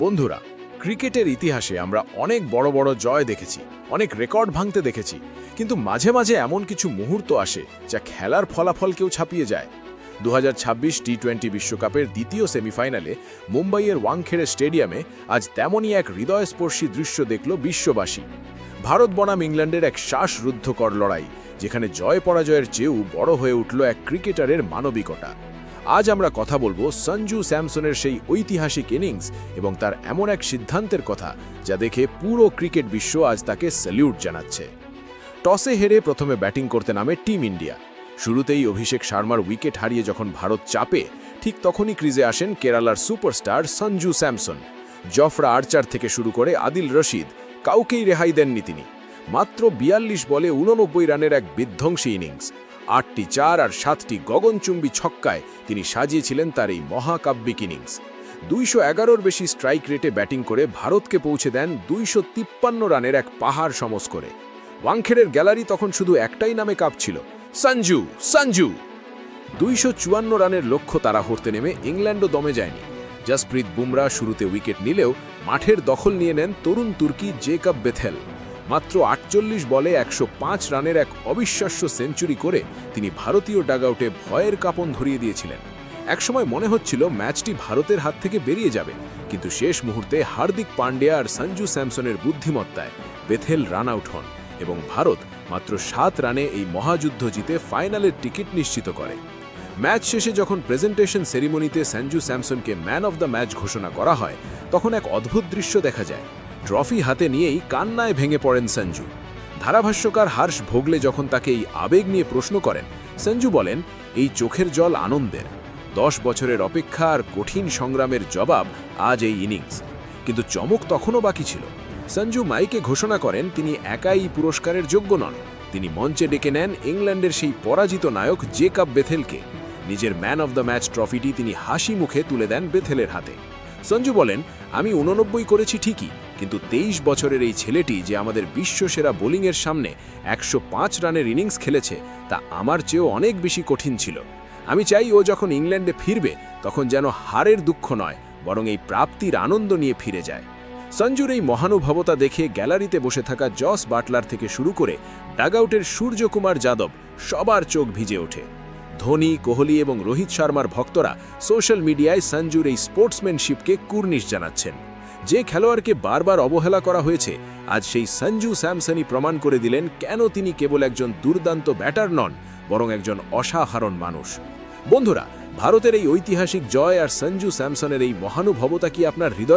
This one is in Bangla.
বন্ধুরা, ক্রিকেটের ইতিহাসে আমরা অনেক বড় বড় জয় দেখেছি, অনেক রেকর্ড ভাঙতে দেখেছি, কিন্তু মাঝে মাঝে এমন কিছু মুহূর্ত আসে যা খেলার ফলাফলকেও ছাপিয়ে যায়। 2026 টি-20 বিশ্বকাপের দ্বিতীয় সেমিফাইনালে মুম্বাইয়ের ওয়াংখেড়ে স্টেডিয়ামে আজ তেমনই এক হৃদয়স্পর্শী দৃশ্য দেখল বিশ্ববাসী। ভারত বনাম ইংল্যান্ডের এক শ্বাসরুদ্ধকর লড়াই, যেখানে জয় পরাজয়ের চেয়েও বড় হয়ে উঠল এক ক্রিকেটারের মানবিকতা। আজ আমরা কথা বলবো সঞ্জু স্যামসনের সেই ঐতিহাসিক ইনিংস এবং তার এমন এক সিদ্ধান্তের কথা যা দেখে পুরো ক্রিকেট বিশ্ব আজ তাকে স্যালিউট জানাচ্ছে। টসে হেরে প্রথমে ব্যাটিং করতে নামে টিম ইন্ডিয়া। শুরুতেই অভিষেক শর্মার উইকেট হারিয়ে যখন ভারত চাপে, ঠিক তখনই ক্রিজে আসেন কেরালার superstar Sanju Samson. Jofra Archer থেকে শুরু করে আদিল রশিদ, কাউকেই রেহাই দেননি তিনি। মাত্র 42 বলে 89 রানের এক বিধ্বংসী ইনিংস, 8টি 4 আর 7টি গগনচুম্বী ছক্কায় তিনি সাজিয়েছিলেন তার এই মহাকাব্যিক ইনিংস। 211-র বেশি স্ট্রাইক রেটে ব্যাটিং করে ভারতকে পৌঁছে দেন 253 রানের এক পাহাড় সমস্কোরে। ওয়াংখেড়ের গ্যালারি তখন শুধু একটাই নামে কাঁপছিল, সঞ্জু সঞ্জু। 254 রানের লক্ষ্য তারা হতে নেমে ইংল্যান্ডও দমে যায়নি। জসপ্রীত বুমরা শুরুতে উইকেট নিলেও মাঠের দখল নিয়ে নেন তরুণ তুর্কি জেকব বেথেল। মাত্র 48 বলে 105 রানের এক অবিশ্বাস্য সেঞ্চুরি করে তিনি ভারতীয় ডাগআউটে ভয়ের কাঁপন ধরিয়ে দিয়েছিলেন। একসময় মনে হচ্ছিল ম্যাচটি ভারতের হাত থেকে বেরিয়ে যাবে, কিন্তু শেষ মুহূর্তে হার্দিক পান্ডিয়া আর সঞ্জু স্যামসনের বুদ্ধিমত্তায় বেথেল রান আউট হন এবং ভারত মাত্র 7 রানে এই মহাযুদ্ধ জিতে ফাইনালের টিকিট নিশ্চিত করে। ম্যাচ শেষে যখন প্রেজেন্টেশন সেরিমনিতে সঞ্জু স্যামসনকে ম্যান অব দ্য ম্যাচ ঘোষণা করা হয়, তখন এক অদ্ভুত দৃশ্য দেখা যায়। ট্রফি হাতে নিয়েই কান্নায় ভেঙে পড়েন সঞ্জু। ধারাভাষ্যকার হর্ষ ভোগলে যখন তাকে এই আবেগ নিয়ে প্রশ্ন করেন, সঞ্জু বলেন, এই চোখের জল আনন্দের। 10 বছরের অপেক্ষা আর কঠিন সংগ্রামের জবাব আজ এই ইনিংস। কিন্তু চমক তখনও বাকি ছিল। সঞ্জু মাইকে ঘোষণা করেন তিনি একাই এই পুরস্কারের যোগ্য নন। তিনি মঞ্চে ডেকে নেন ইংল্যান্ডের সেই পরাজিত নায়ক জেকব বেথেলকে। নিজের ম্যান অব দ্য ম্যাচ ট্রফিটি তিনি হাসি মুখে তুলে দেন বেথেলের হাতে। সঞ্জু বলেন, আমি 89 করেছি ঠিকই, কিন্তু 23 বছরের এই ছেলেটি যে আমাদের বিশ্বসেরা বোলিংয়ের সামনে 105 রানের ইনিংস খেলেছে, তা আমার চেয়েও অনেক বেশি কঠিন ছিল। আমি চাই ও যখন ইংল্যান্ডে ফিরবে তখন যেন হারের দুঃখ নয়, বরং এই প্রাপ্তির আনন্দ নিয়ে ফিরে যায়। সঞ্জুর এই মহানুভবতা দেখে গ্যালারিতে বসে থাকা জস বাটলার থেকে শুরু করে ডাগআউটের সূর্যকুমার যাদব সবার চোখ ভিজে ওঠে। ধোনি, কোহলি এবং রোহিত শর্মার ভক্তরা সোশ্যাল মিডিয়ায় সঞ্জুর এই স্পোর্টসম্যানশিপকে কুর্নিশ জানাচ্ছেন। যে খেলোয়াড়কে বারবার অবহেলা করা হয়েছে, আজ সেই সঞ্জু স্যামসনই প্রমাণ করে দিলেন কেন তিনি কেবল একজন দুর্দান্ত ব্যাটার নন, বরং একজন অসাধারণ মানুষ। বন্ধুরা, ভারতের এই ঐতিহাসিক জয় আর সঞ্জু স্যামসনের এই মহানুভবতা কি আপনার হৃদয়